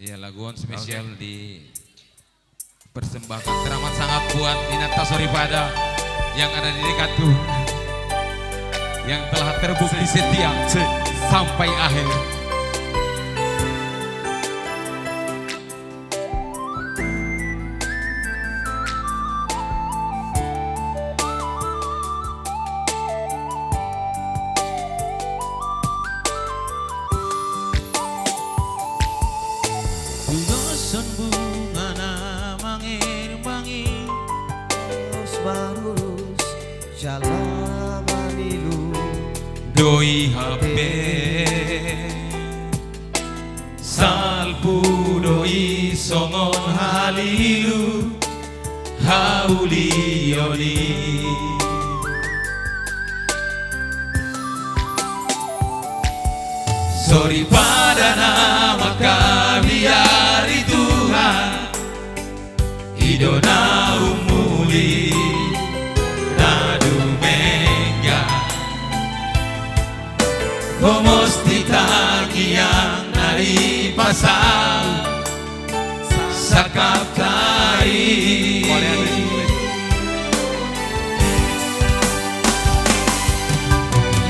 Ya, laguan spesial dipersembahkan teramat sangat buat Dinata Soripada yang ada di dekat Tuhan, yang telah terbukti setia sampai akhir. Dunoson bunga na mangin-mangin Terus barus jalan manilu Doi HP Salpu doi songon halilu Haulioni Sorry pada nama kabiari Tuhan Idona umuli Nadu mengga Komos ditagi yang nari pasal Sakap kai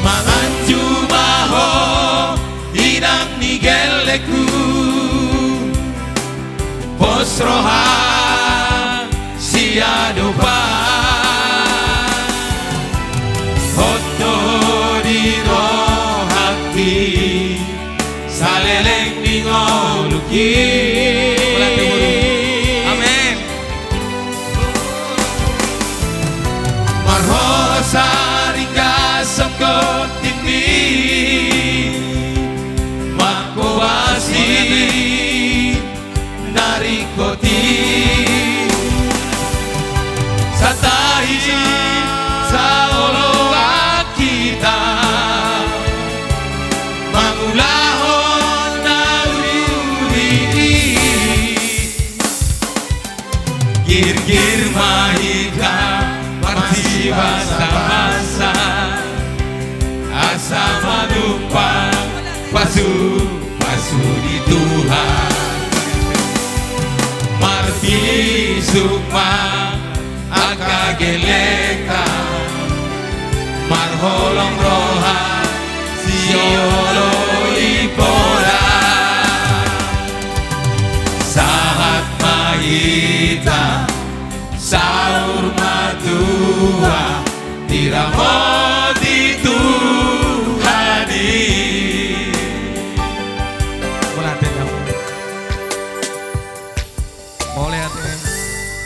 Mangan jumaho Inang nigeleku Posroha siadopa Hoto di rohaki Saleleng di ngoluki Amin. Marhosa ringga sengkot ini Makuasi narikoti Satahi saoloa kita Mangulahon na uri-uri Gir-gir mahika Marsi basa-basa Asa manumpang Pasu di Tuhan Marti sukma akageleka Marholong roha siolo ipora Sahat mahita saur matua Tiramo di Tuhani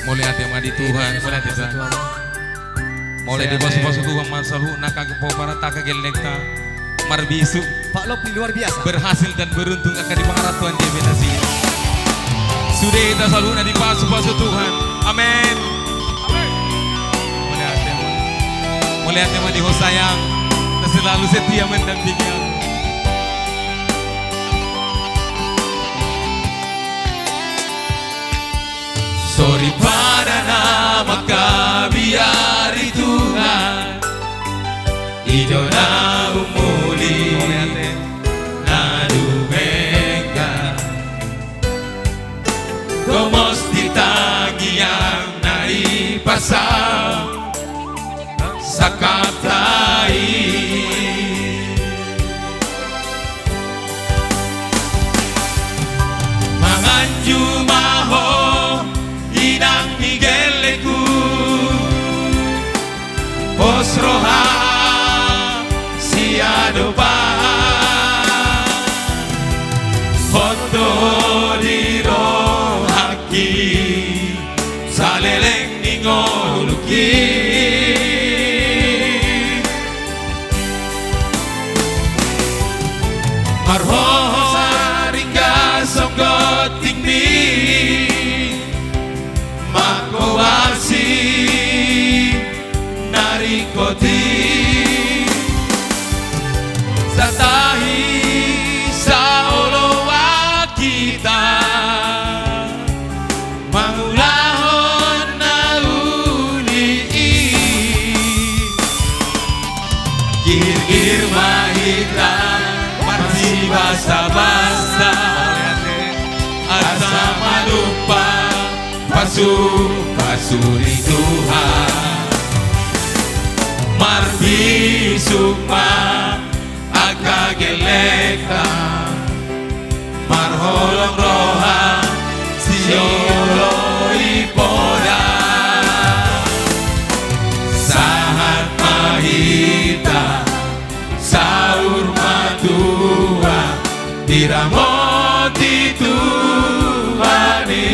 Mulai hati di Tuhan, mulai hati Tuhan. Mulai di bos-bos Tuhan masalu nak para tak gelekta marbisu. Pak Lopi luar biasa Berhasil dan beruntung akan dipengarat Tuhan Jebenasi. Sudah kita selalu di bos-bos Tuhan. Amin. Mulai hati di Hosayang, selalu setia mendampingi aku. Sorry pada nama kabiari Tuhan Idona umuli Nadu mega Komos ditagi yang nari pasang Sakatai Mangan jumaho Inang nigeleku Posroha siadopa Foto di rohaki Saleleng ningoluki sama lupa pasuri Tuhan marbisukma akageleka marholong roha siolo ipoda sahat mahita saur matua diramoti Tuhani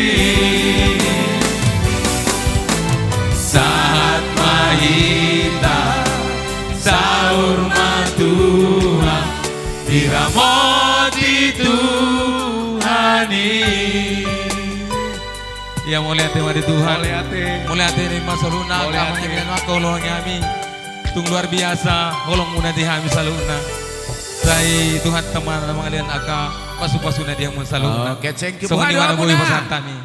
saat mahita saur matua diramoti Tuhani. Ya mulai hati mari Tuhan, mulai hati ini masaluna, kami ingin makolong kami, tung luar biasa, kolong muna di kami saluna. Saya Tuhan teman mengalihkan aka pasu-pasuna dia mun saluna. Oke, thank you So po. kaniwana mo ipasan kami.